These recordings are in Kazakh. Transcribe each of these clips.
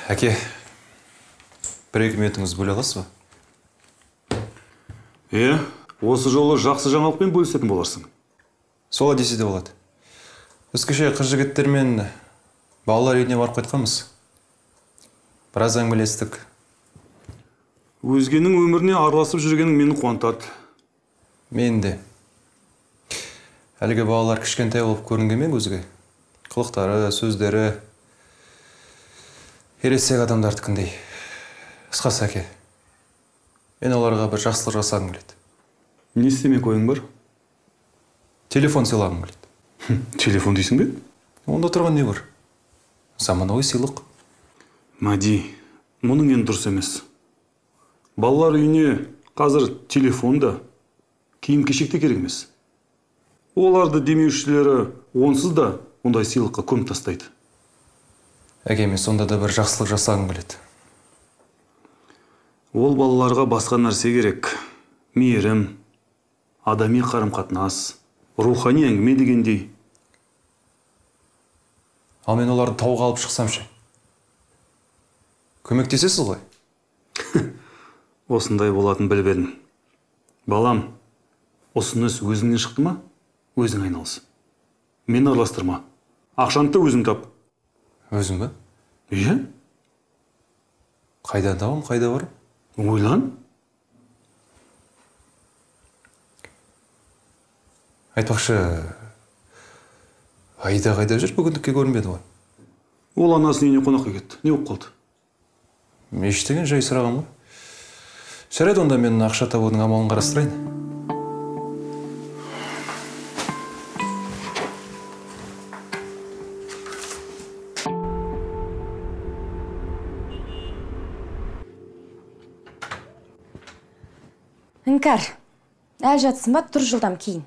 Әке, бір-екі минутыңыз бөле аласыз ба? Осы жолы жақсы жаңалықпен бөлісетін боларсың. Солай десе де болады. Біз кеше қыз жігіттермен балалар үйіне барып қайтқанбыз. Біраз әңгімелестік. Өзгенің өміріне араласып жүргенің мені қуантады. Мен де. Әлгі балалар кішкентай болып көрінгенмен көзге. Қылықтары, сөздері ересек адамдардікіндей. Қысқасы әке, мен оларға бір жақсылық жасағым келеді. Не істемек ойың бар? Телефон сыйлағым келеді. Телефон дейсің бе? Онда тұрған не бар? Заманауи сыйлық. Мади, мұның енді дұрыс емес. Балалар үйіне қазір телефон да, киім-кешек те керек емес. Оларды демеушілері онсыз да ондай сыйлыққа көміп тастайды. Әке, мен сонда да бір жақсылық жасағым келеді. Ол балаларға басқа нәрсе керек. Мейірім, адами қарым-қатынас, рухани әңгіме дегендей. Ал мен оларды тауға алып шықсам ше? Көмектесесіз ғой? Осындай болатын білбедім. Балам, ұсыныс өзіңнен шықты ма? Өзің айналыс. Мен араластырма. Ақшанты өзің тап. Өзім бе? Иә? Қайдан табам, қайда барам? Ойлан. Айтпақшы, Айда қайда жүр, бүгіндікке көрінбеді ғой. Ол анасының үйіне қонаққа кетті. Не болып қалды? Мешіттеген жай сұрағам ғой. Жарайды, онда мен ақша табудың амалын қарастырайын. Іңкәр, әл жатсын ба, тұр жылдам кейін.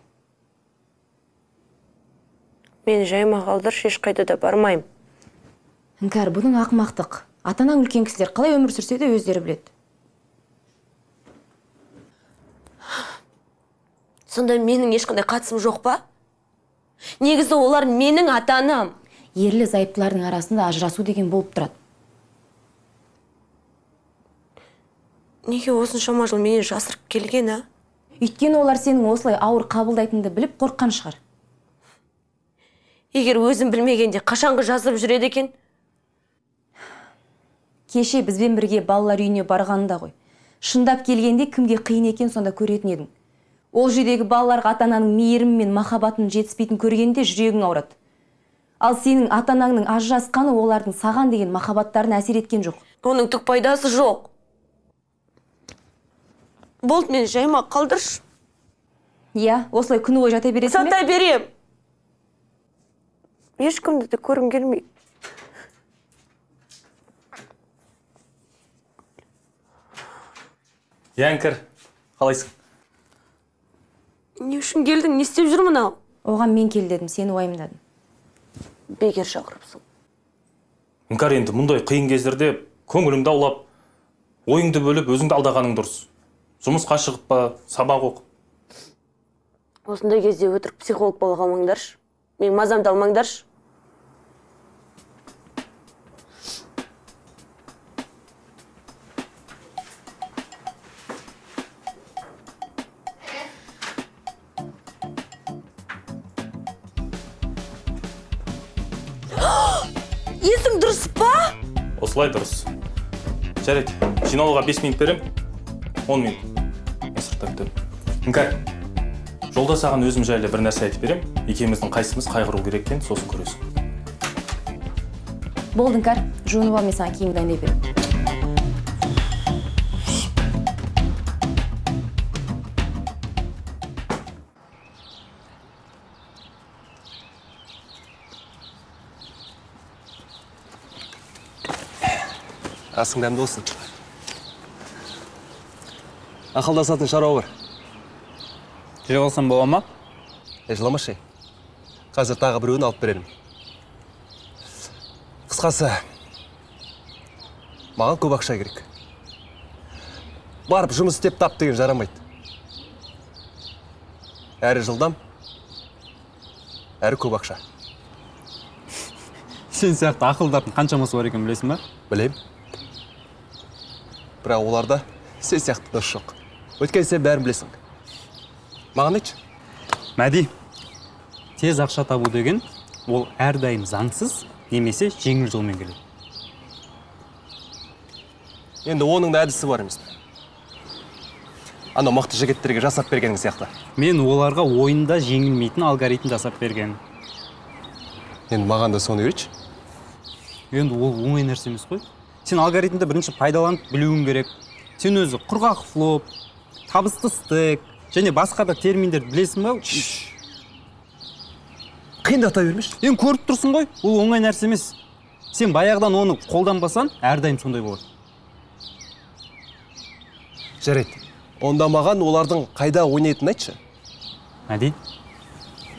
Мен жайма қалдыр, ешқайда да бармайым. Іңкәр, бұның ақымақтық. Атанаң үлкен кісілер қалай өмір сүрсе де өздері біледі. Сонда менің ешқандай қатысым жоқ па? Негізі олар менің ата-анам. Ерлі зайыптылардың арасында ажырасу деген болып тұрады. Неге осыншама жыл менен жасырып келген, а? Өйткені олар сенің осылай ауыр қабылдайтынды біліп қорыққан шығар. Егер өзім білмегенде қашанғы жазып жүреді екен? Кеше бізбен бірге балалар үйіне барғанында ғой. Шындап келгенде кімге қиын екен сонда көретін едің. Ол жердегі балаларға ата-ананың мейірімі мен махаббатының жетіспейтін көргенде жүрегің ауырады. Ал сенің ата-анаңның ажырасқаны олардың саған деген махаббаттарына әсер еткен жоқ. Оның түк пайдасы жоқ. Болды, мен жайма қалдыршы. Иә, осылай күні ғой жата бересің бе? Сата берем. Ешкімді де көрім келмей. Янкір, қалайсың? Не үшін келдің, не істеп жүрмін ау? Оған мен кел дедім, сені уайымдадым. Бекер шақырыпсың. Іңкәр, енді мұндай қиын кездерде көңіліңді аулап, ойыңды бөліп, өзіңді алдағаның дұрыс. Жұмысқа шығып па, сабақ оқып. Осындай кезде өтірік психолог бола қалмаңдаршы. Мен мазамды алмаңдаршы. Есің дұрыс па? Осылай дұрыс. Жарайды, жиналуға 5 минут берем. 10 минут. Сырттап өтем. Іңкәр, жолда саған өзім жайлы бір нәрсе айтып берем. Екеуміздің қайсымыз қайғыру керек екен, сосын көресің. Болды, Іңкәр, жуынып ал, мен саған киім дайындап берем. Асың дәмді болсын. Ақылдасатын шаруа бар. Жүре қалсам бола ма? Жыламашы. Қазір тағы біреуін алып беремін. Қысқасы, маған көп ақша керек. Барып жұмыс істеп тап деген жарамайды. Әрі жылдам, әрі көп ақша. Сен сияқты ақылдардың қаншамасы бар екен білесің ба? Білем. Бірақ оларда сен сияқты дос жоқ. Өйткені сен бәрін білесің. Маған айтшы. Мәди, тез ақша табу деген, ол әрдайым заңсыз, немесе жеңіл жолмен келеді. Енді оның да әдісі бар емес пе? Анау мықты жігіттерге жасап бергенің сияқты. Мен оларға ойында жеңілмейтін алгоритм жасап берген. Енді маған да соны үйретші. Енді ол оңай нәрсе емес қой. Сен алгоритмді бірінші пайдаланып білуің керек. Сен өзі құрғақ флоп, табысты стек, және басқа да терминдерді білесің ба? Қиындата бермеші. Енді көріп тұрсың ғой, ол оңай нәрсе емес. Сен баяғыдан оны қолданбасаң, әрдайым сондай болады. Жарайды. Онда маған олардың қайда ойнайтынын айтшы. Мәди,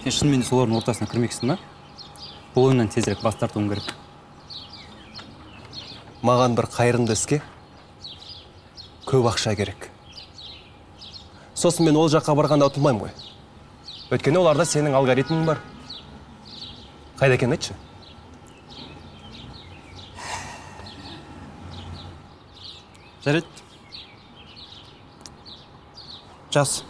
сен шынымен де солардың ортасына кірмексің ба? Бұл ойыннан тезірек бас тартуың керек. Маған бір қайырымды іске көп ақша керек. Сосын мен ол жаққа барғанда ұтылмаймын ғой. Өйткені оларда сенің алгоритмің бар. Қайда екенін айтшы. Жарайды. Жас.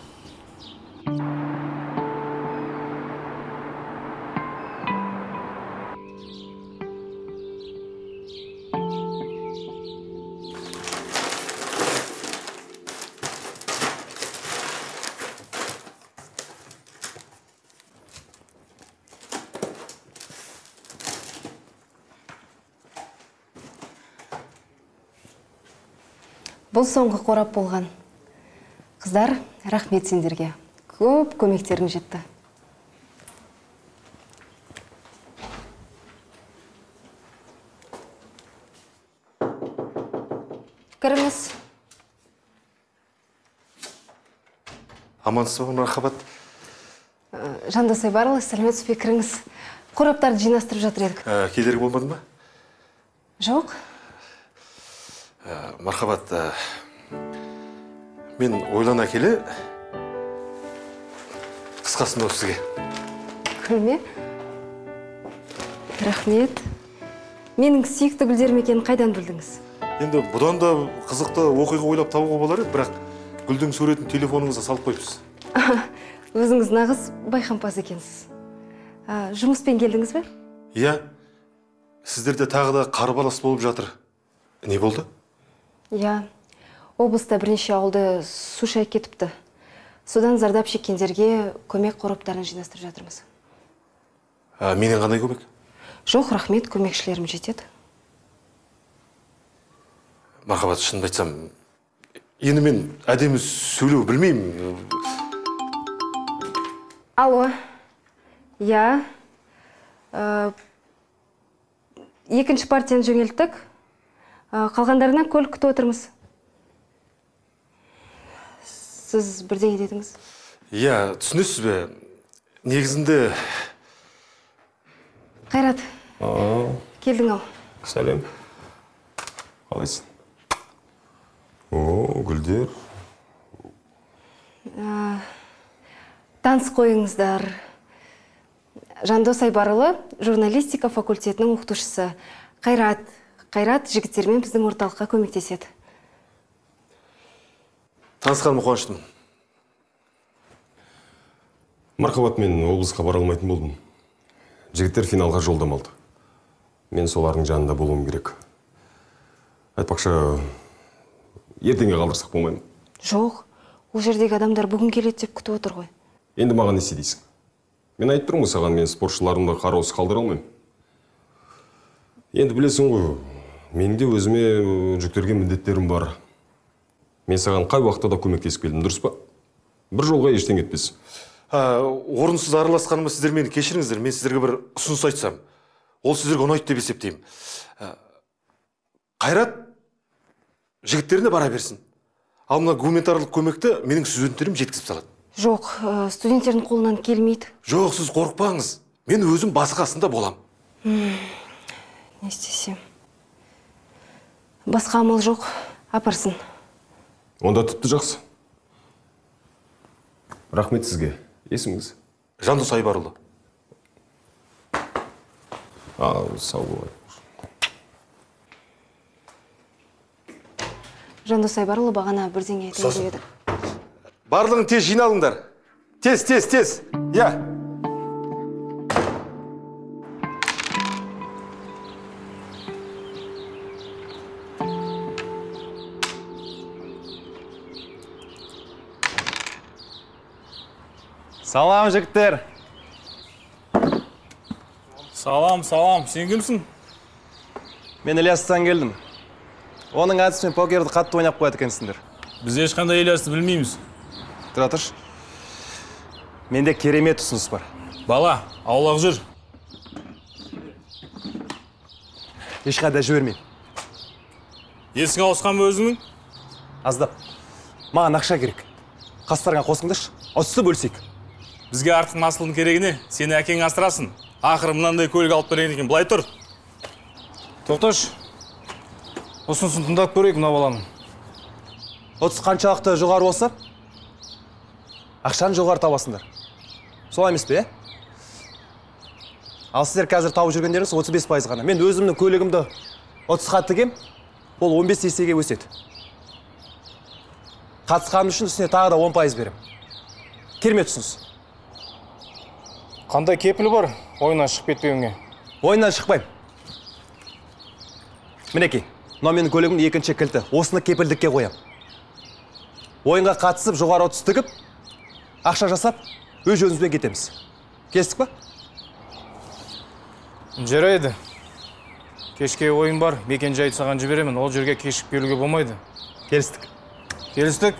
Бұл соңғы қорап болған. Қыздар, рахмет сендерге. Көп көмектерің жетті. Кіріңіз. Амансыз ба, Мархабат? Жандос Айбарұлы, сәлеметсіз бе, кіріңіз. Қораптарды жинастырып жатыр едік. Кедергі болмады ма? Жоқ. Мархабат, мен ойлана келе, қысқасында сізге. Күлме. Рахмет. Менің сүйікті гүлдерім екенін қайдан білдіңіз? Енді бұдан да қызықты оқиға ойлап табуға болар еді, бірақ гүлдің суретін телефоныңызға салып қойыпсыз. Өзіңіз нағыз байқампаз екенсіз. Жұмыспен келдіңіз бе? Иә, сіздерде тағы да қарбалас болып жатыр. Не болды? Иә, облыста бірнеше ауылды су шайып кетіпті. Содан зардап шеккендерге көмек қораптарын жинастырып жатырмыз. Менен қандай көмек? Жоқ, рахмет, көмекшілерім жетеді. Мархабат, шынымды айтсам, енді мен әдемі сөйлеу білмеймін. Алло. Иә. Екінші партияны жөнелттік. Қалғандарынан көлік күтіп отырмыз. Сіз бірдеңе дедіңіз? Иә, түсінесіз бе? Негізінде... Қайрат. Келдің ау. Сәлем. Қалайсың? О, гүлдер. Таныс қойыңыздар. Жандос Айбарұлы, журналистика факультетінің оқытушысы. Қайрат жігіттермен біздің орталыққа көмектеседі. Танысқаныма қуаныштымын. Мархабат, мен облысқа бара алмайтын болдым. Жігіттер финалға жолдамалды. Мен солардың жанында болуым керек. Айтпақшы, ертеңге қалдырсақ болмаймын. Жоқ, ол жердегі адамдар бүгін келеді деп күтіп отыр ғой. Енді маған не істейсің? Мен айтып тұрмын саған, мен спортшыларымды қараусыз қалдыра алмаймын. Енді білесің ғой, менің де өзіме жүктелген міндеттерім бар. Мен саған қай уақытта да көмектесіп келдім, дұрыс па? Бір жолға ештеңе етпес. Орынсыз араласқаныма сіздер мені кешіріңіздер. Мен сіздерге бір ұсыныс айтсам, ол сіздерге ұнайды деп есептеймін. Қайрат жігіттеріне бара берсін. Ал мына гуманитарлық көмекті менің студенттерім жеткізіп салады. Жоқ, студенттердің қолынан келмейді. Жоқ, сіз қорықпаңыз. Мен өзім басы қасында болам. Не істесем? Басқа амал жоқ, апарсын. Онда тіпті жақсы. Рахмет сізге. Есіміңіз? Жандос Айбарұлы. Сау болайық. Жандосай барлы бағана бірдеңе айтайын деп еді. Барлығын тез жиналыңдар. Тез. Я. Салам, жігіттер. Салам, сен кімсің? Мен Ильястан келдім. Оның әдісімен покерді қатты ойнап қояды екенсіңдер. Біз ешқандай Ильясты білмейміз. Тұра тұршы. Менде керемет ұсыныс бар. Бала, аулақ жүр. Ешқайда жібермеймін. Есің ауысқан ба өзіңнің? Аздап. Маған ақша керек. Қастарға қосыңдаршы. Ұтысты бөлсек. Бізге артық насылдың керегіне сені әкең асырасын. Ақыры мынандай көлік алып берген екен. Былай тұр. Тоқташ. Ұсынысын тыңдап көрейік мына баланың. Ұтыс қаншалықты жоғары болса, ақшаны жоғары табасыңдар. Солай емес пе? Ал сіздер қазір тауып жүргендеріңіз 35% ғана. Мен өзімнің көлігімді 30-қа тігем, ол 15 есеге өседі. Қатысқаным үшін үстіне тағы да 10% берем. Керемет ұсыныс. Қандай кепілі бар ойыннан шығып кетпеуіңе? Ойыннан шықпаймын. Мінекей, мынау менің көлігімнің екінші кілті. Осыны кепілдікке қоям. Ойынға қатысып, жоғары ұтыс тігіп, ақша жасап, өз жөнімізбен кетеміз. Келістік па? Жарайды. Кешке ойын бар, мекен жайды саған жіберемін. Ол жерге кешіп келуге болмайды. Келістік. Келістік?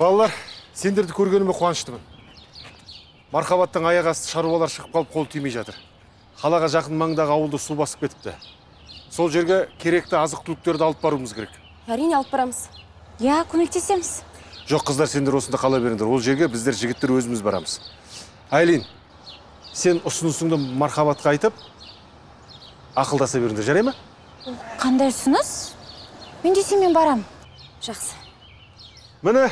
Балалар, сендерді көргеніме қуаныштымын. Мархабаттың аяқ асты шаруалар шығып қалып қол тимей жатыр. Қалаға жақын маңдағы ауылды су басып кетіпті. Сол жерге керекті азық-түліктерді алып баруымыз керек. Әрине алып барамыз. Я, көмектесеміз. Жоқ, қыздар, сендер осында қала беріңдер. Ол жерге біздер жігіттер өзіміз барамыз. Айлин, сен ұсынысыңды Мархабатқа айтып, ақылдаса беріңдер, жарай ма? Қандай ұсыныс? Мен десем мен барам. Жақсы. Міне,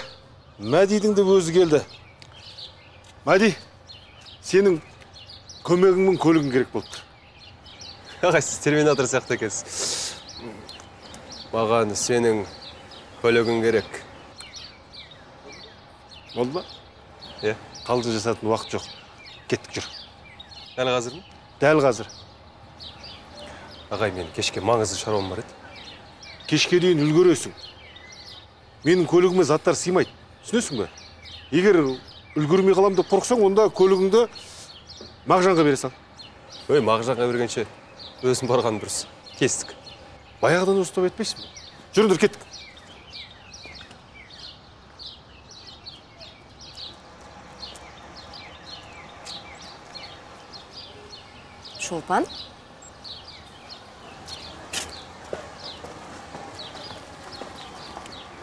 Мәдидің де өзі келді. Мәди, сенің көмегіңнің көлігің керек болып тұр. Ағай, сіз терминатор сияқты екенсіз. Маған сенің көлігің керек. Болды ма? Е? Қалды жасатын уақыт жоқ. Кеттік жүр. Дәл қазір ме? Дәл қазір. Ағай, мен кешке маңызды шаруам бар еді. Кешке дейін үлгересің. Менің көлігіме заттар сыймайды. Түсінесің бе? Егер үлгермей қалам деп қорықсаң, онда көлігіңді Мағжанға бере сал. Ой, Мағжанға бергенше өзім барған дұрыс. Кестік. Баяғыдан ұстап етпейсің бе? Жүріңдер, кеттік. Шолпан?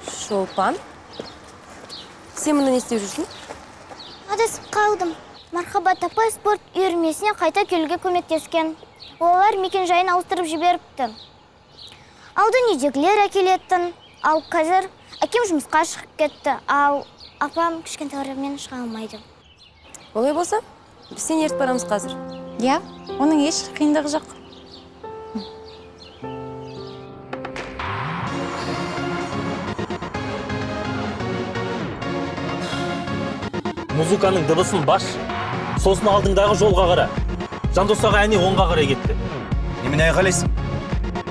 Шолпан? Сен мұны не істеп жүрсің? Адасып қалдым. Мархабат апай спорт үйірмесіне қайта келуге көмектескен. Олар мекен жайын ауыстырып жіберіпті. Алдын үйдегілер әкелетін. Ал қазір әкем жұмысқа шығып кетті. Ал апам кішкентайлармен шыға алмайды. Олай болса, біз сені ертіп барамыз қазір. Я, оның еш қиындығы жоқ. Музыканың дыбысын баш, сосын алдыңдағы жолға қара. Жандосаға әне оңға қарай кетті. Немене айғалайсың?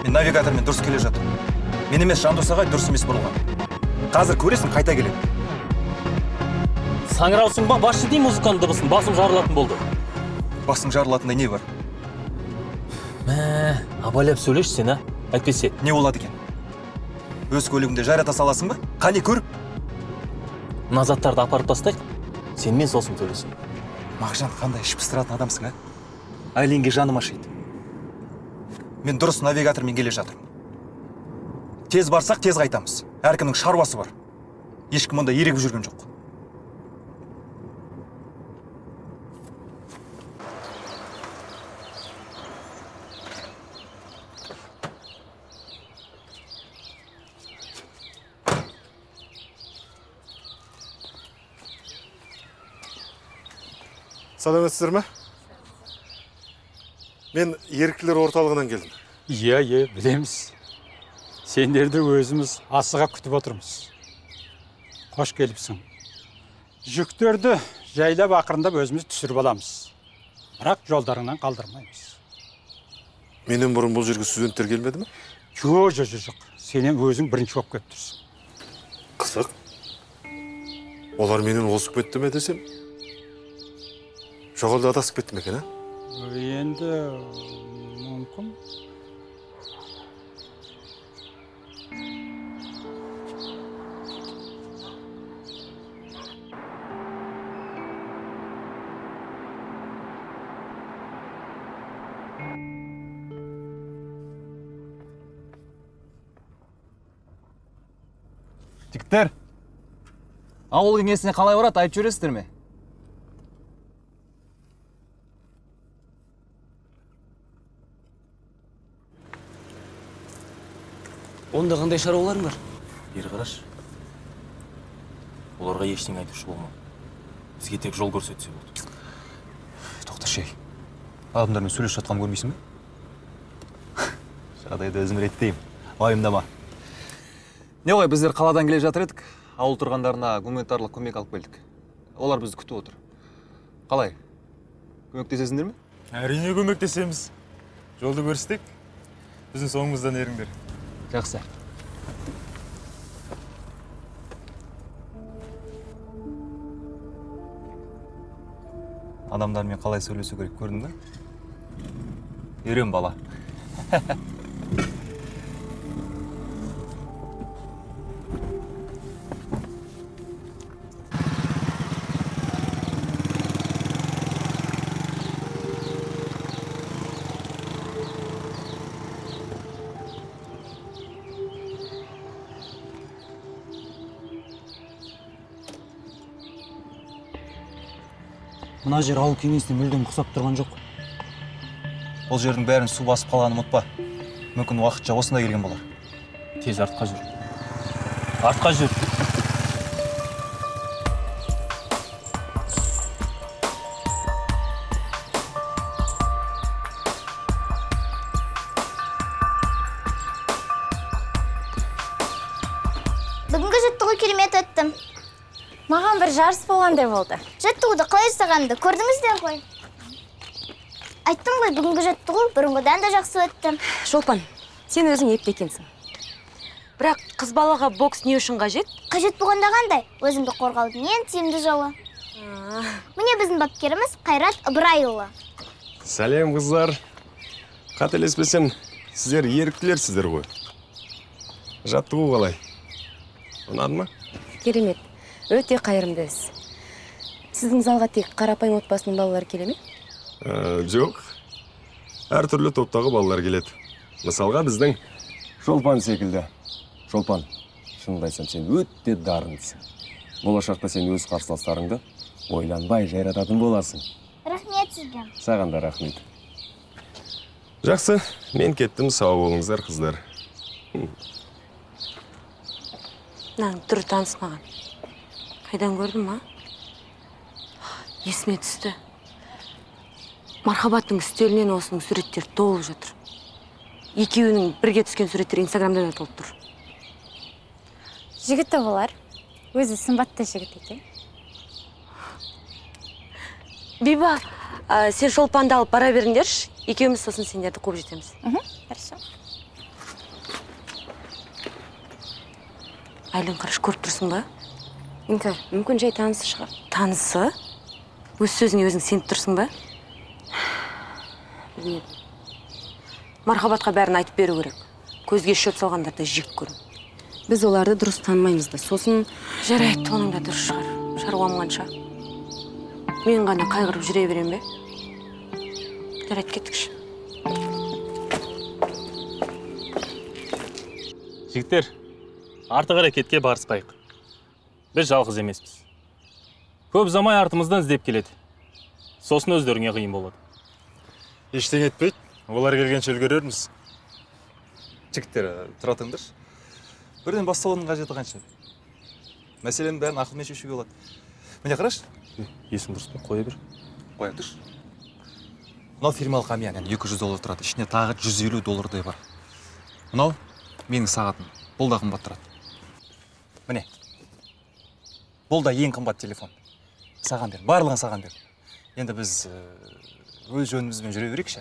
Мен навигатормен дұрыс келе жатыр. Мен емес Жандосаға дұрыс емес бұрылған. Қазір көресің, қайта келеді. Саңыраусың ба, басшы дей музыканың дыбысын, басым жарылатын болды. Басың жарылатындай не бар? Мә, абайлап сөйлеш сен, а? Әйтпесе. Не болады екен? Өз көлігімде жайрата саласың ба? Қане көр? Мына заттарды апарып тастайық. Сен мен сосын төлесің. Мағжан, қандай іш пыстыратын адамсың, а? Айлинге жаным ашиды. Мен дұрыс навигатормен келе жатырмын. Тез барсақ, тез қайтамыз. Әркімнің шаруасы бар. Ешкім онда ерегіп жүрген жоқ. Саламатсыздар ма? Мен еріктілер орталығынан келдім. Иә, білеміз. Сендерді өзіміз асыға күтіп отырмыз. Қош келіпсің. Жүктерді жайлап ақырындап өзіміз түсіріп аламыз. Бірақ жолдарыңнан қалдырмаймыз. Менен бұрын бұл жерге студенттер келмеді ме? Жоқ. Сенен өзің бірінші болып келіп тұрсың. Қызық. Олар менен озып кетті ме десем? Жоғалды адасып кетті ме екен, а? Енді мүмкін. Жігіттер, ауыл кеңесіне қалай барады, айтып жүресіздер ме? Онда қандай шаруаларың бар? Бері қараш. Оларға ештеңе айтушы болма. Бізге тек жол көрсетсе болды. Тоқташы, адамдармен сөйлесіп жатқанын көрмейсің бе? Жағдайды өзім реттеймін. Уайымдама. Не ғой, біздер қаладан келе жатыр едік. Ауыл тұрғындарына гуманитарлық көмек алып келдік. Олар бізді күтіп отыр. Қалай? Көмектесесіңдер ме? Әрине көмектесеміз. Жолды көрістік. Біздің соңымыздан еріңдер. Жақсы. Адамдармен қалай сөйлесу керек, көрдің бе? Үйрен бала. Мына жер ауыл кеңесіне мүлдем ұқсап тұрған жоқ. Ол жердің бәрін су басып қалғанын ұмытпа. Мүмкін уақытша осында келген болар. Тез артқа жүр. Артқа жүр. Бүгінгі жаттығу керемет өттім. Маған бір жарыс болғандай болды. Жаттығуды қалай жасағанымды көрдіңіздер ғой. Айттым ғой, бүгінгі жаттығу бұрынғыдан да жақсы өтті. Шолпан, сен өзің епті екенсің. Бірақ қыз балаға бокс не үшін қажет? Қажет болғанда қандай? Өзіңді қорғаудың ең тиімді жолы. Міне біздің бапкеріміз Қайрат Ыбырайұлы. Сәлем, қыздар. Қателеспесем, сіздер еріктілерсіздер ғой. Жаттығу қалай? Ұнады ма? Керемет. Өте қайырымды іс. Сіздің залға тек қарапайым отбасының балалары келе ме? Жоқ. Әр түрлі топтағы балалар келеді. Мысалға біздің Шолпан секілді. Шолпан, шынымды айтсам, сен өте дарындысың. Болашақта сен өз қарсыластарыңды ойланбай жайрататын боласың. Рахмет сізге. Саған да рахмет. Жақсы, мен кеттім, сау болыңыздар, қыздар. Түрі таныс маған. Қайдан көрдім, ма? Есіме түсті. Мархабаттың үстелінен осының суреттері толып жатыр. Екеуінің бірге түскен суреттері Инстаграмда да толып тұр. Жігіті болар. Өзі сымбатты жігіт екен. Биба, сен Шолпанды алып бара беріңдерші. Екеуміз сосын сендерді қуып жетеміз. Хорошо. Айлын қараш көріп тұрсың ба? Инка, мүмкін жай танысы шығар. Танысы? Өз сөзіңе өзің сеніп тұрсың ба? Білмедім. Мархабатқа бәрін айтып беру керек. Көзге шөп салғандарды жек көру. Біз оларды дұрыс танымаймыз да, сосын... Жарайды, оның да дұрыс шығар. Шаруам қанша. Мен ғана қайғырып жүре берем бе? Жарайды, кеттікші. Жігіттер, артық әрекетке барыспайық. Біз жалғыз емеспіз. Көп замай артымыздан іздеп келеді. Сосын өздеріңе қиын болады. Ештеңе етпейді. Олар келгенше үлгерерміз. Жігіттер, тұра тұрыңдаршы. Бірден басталудың қажеті қанша? Мәселенің бәрін ақылмен шешуге болады. Міне қарашы. Есің дұрыс па? Қоя бер. Қоя тұршы. Мынау фирмалық Амьян, $200 тұрады. Ішіне тағы $150 бар. Мынау менің сағатым. Бұл да қымбат тұрады. Міне. Бұл да ең қымбат телефон. Саған бер, барлығын саған бер. Енді біз өз жөнімізбен жүре берейікші.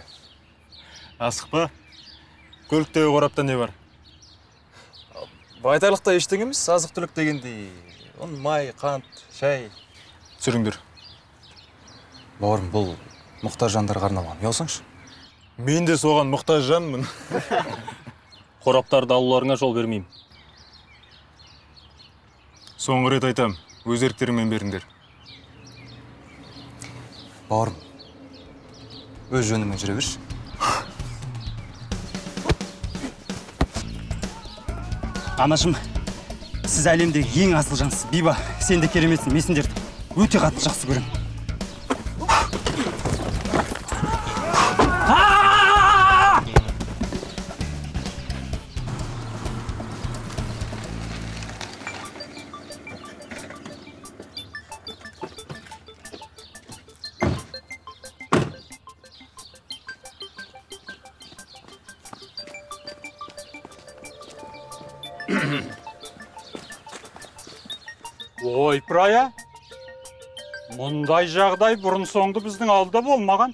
Асықпа. Көліктегі қорапта не бар? Айтарлықта ештеңе емес, азық-түлік дегендей. Он май, қант, шай. Түсіріңдер. Бауырым, бұл мұқтаж жандарға арналған. Ұялсаңшы. Мен де соған мұқтаж жанмын. Қораптарды алуларыңа жол бермеймін. Соңғы рет айтам, өз еріктеріңмен беріңдер. Бауырым, өз жөніңмен жүре берші. Анашым, сіз әлемдегі ең асыл жансыз. Биба, сен де кереметсің, мен сендерді өте қатты жақсы көремін. Ой, Прая, мұндай жағдай бұрын соңды біздің алда болмаған.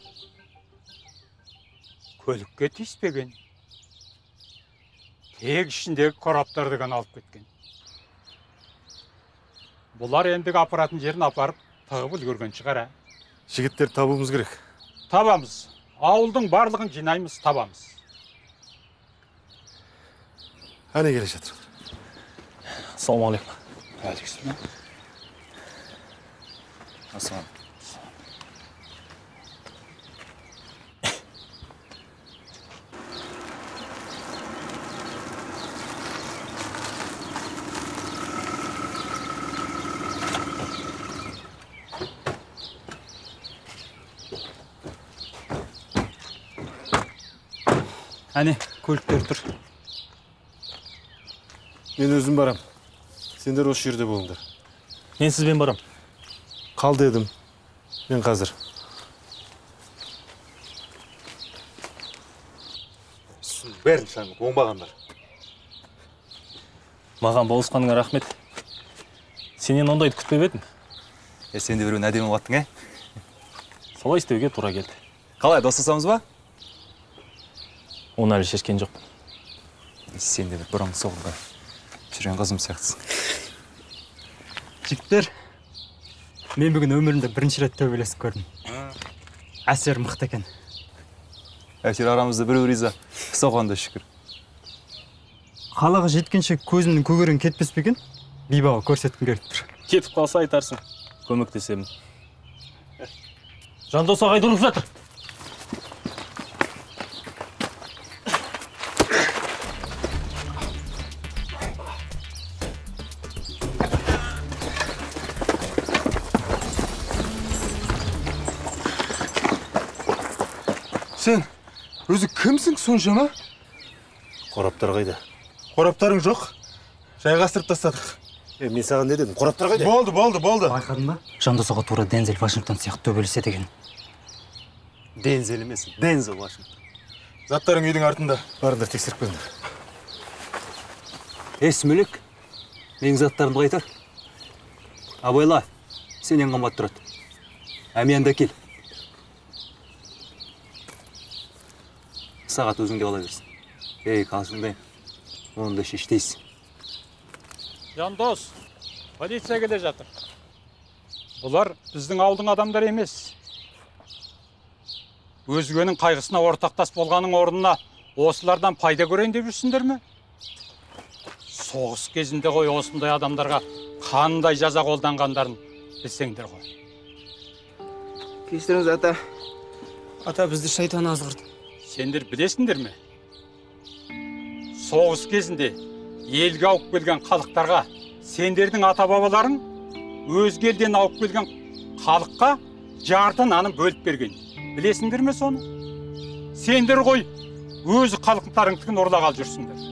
Көлікке тиіспеген. Тек ішіндегі қораптарды ғана алып кеткен. Бұлар ендігі апаратын жерін апарып, тығып үлгерген шығар. Жігіттер табуымыз керек. Табамыз. Ауылдың барлығын жинаймыз, табамыз. Әне келе жатыр. Ассалаумағалейкум. Ассалам. Әне, көліктер тұр. Мен өзім барам. Сендер осы жерде болыңдар. Мен сізбен барам. Қал дедім. Мен қазір. Бәрін шаңып, оңбағандар. Маған болысқаныңа рахмет. Сенен ондайды күтпеп едім. Сен де біреуін әдемі қылаттың, Солай істеуге тура келді. Қалай, достасамыз ба? Оны әлі шешкен жоқ. Сен де бір бұрынғы соғында жүрген қызым сияқтысың. Жігіттер, мен бүгін өмірімде бірінші рет төбелесіп көрдім. Әсер мықты екен. Әсер арамызда біреу риза, соған да шүкір. Қалаға жеткенше көзімнің көгерен кетпес пе екен? Бибаға көрсеткім келіп тұр. Кетіп қалса айтарсың, көмектесемін. Жандос ағай ұрып жатыр. Сен өзі кімсің соншама? Қораптар қайда? Қораптарың жоқ. Жайғастырып тастадық. Мен саған не дедім? Қораптар қайда? Болды. Байқадың ба? Жандос аға тура Дензел Вашингтон сияқты төбелеседі екен. Дензел емес, Дензел Вашингтон. Заттарың үйдің артында. Барыңдар, тексеріп келіңдер. Сүмелек, менің заттарымды қайтар. Абайла, сенен қымбат тұрады. Әмиянда кел. Сағат өзіңде ала берсін. Қалжыңдайын. Оны да шештейсің. Жандос, полиция келе жатыр. Бұлар біздің ауылдың адамдары емес. Өзгенің қайғысына ортақтас болғаның орнына осылардан пайда көрейін деп жүрсіңдер ме? Соғыс кезінде ғой осындай адамдарға қандай жаза қолданғандарын білсеңдер ғой. Кешіріңіз, ата. Ата, бізді шайтан азғырды. Сендер білесіңдер ме? Соғыс кезінде елге алып келген халықтарға сендердің ата бабаларың өзге елден алып келген халыққа жарты нанын бөліп берген. Білесіңдер ме соны? Сендер ғой өзі халықтарыңдікін ұрлағалы жүрсіңдер.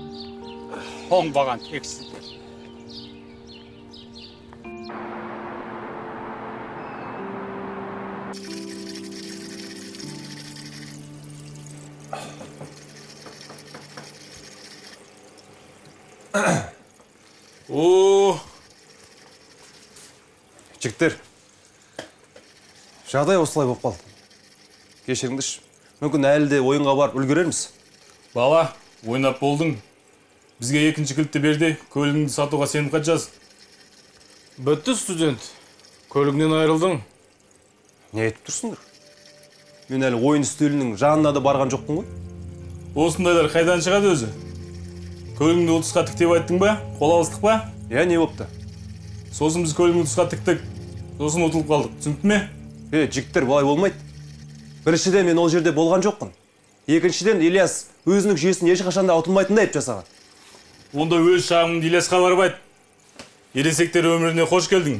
Оңбаған тексіздер. Жігіттер, жағдай осылай болып қалды. Кешіріңдерші, мүмкін әлі де ойынға барып үлгерерміз. Бала, ойнап болдың. Бізге екінші кілтті берді, көлігіңді сатуға сеніп қайтacağız. Бітті, студент. Көлігінен айырылдың. Не айтып тұрсыңдар? Мен әлі ойын үстелінің жанына да барған жоқпын ғой. Осындайлар қайдан шығады өзі? Көлігіңді ұтысқа тіктеп айттың ба? Қол алыстық па? Не бопты? Сосын біз көлігіңді ұтысқа тіктік. Сосын ұтылып қалдық. Түсінікті ме? Жігіттер, бұлай болмайды. Біріншіден мен ол жерде болған жоқпын. Екіншіден Ильяс өзінің жүйесін ешқашанда ұтылмайтындай етіп жасаған. Онда өз шағымыңды Ильясқа барып айт. Ересектер өміріне қош келдің.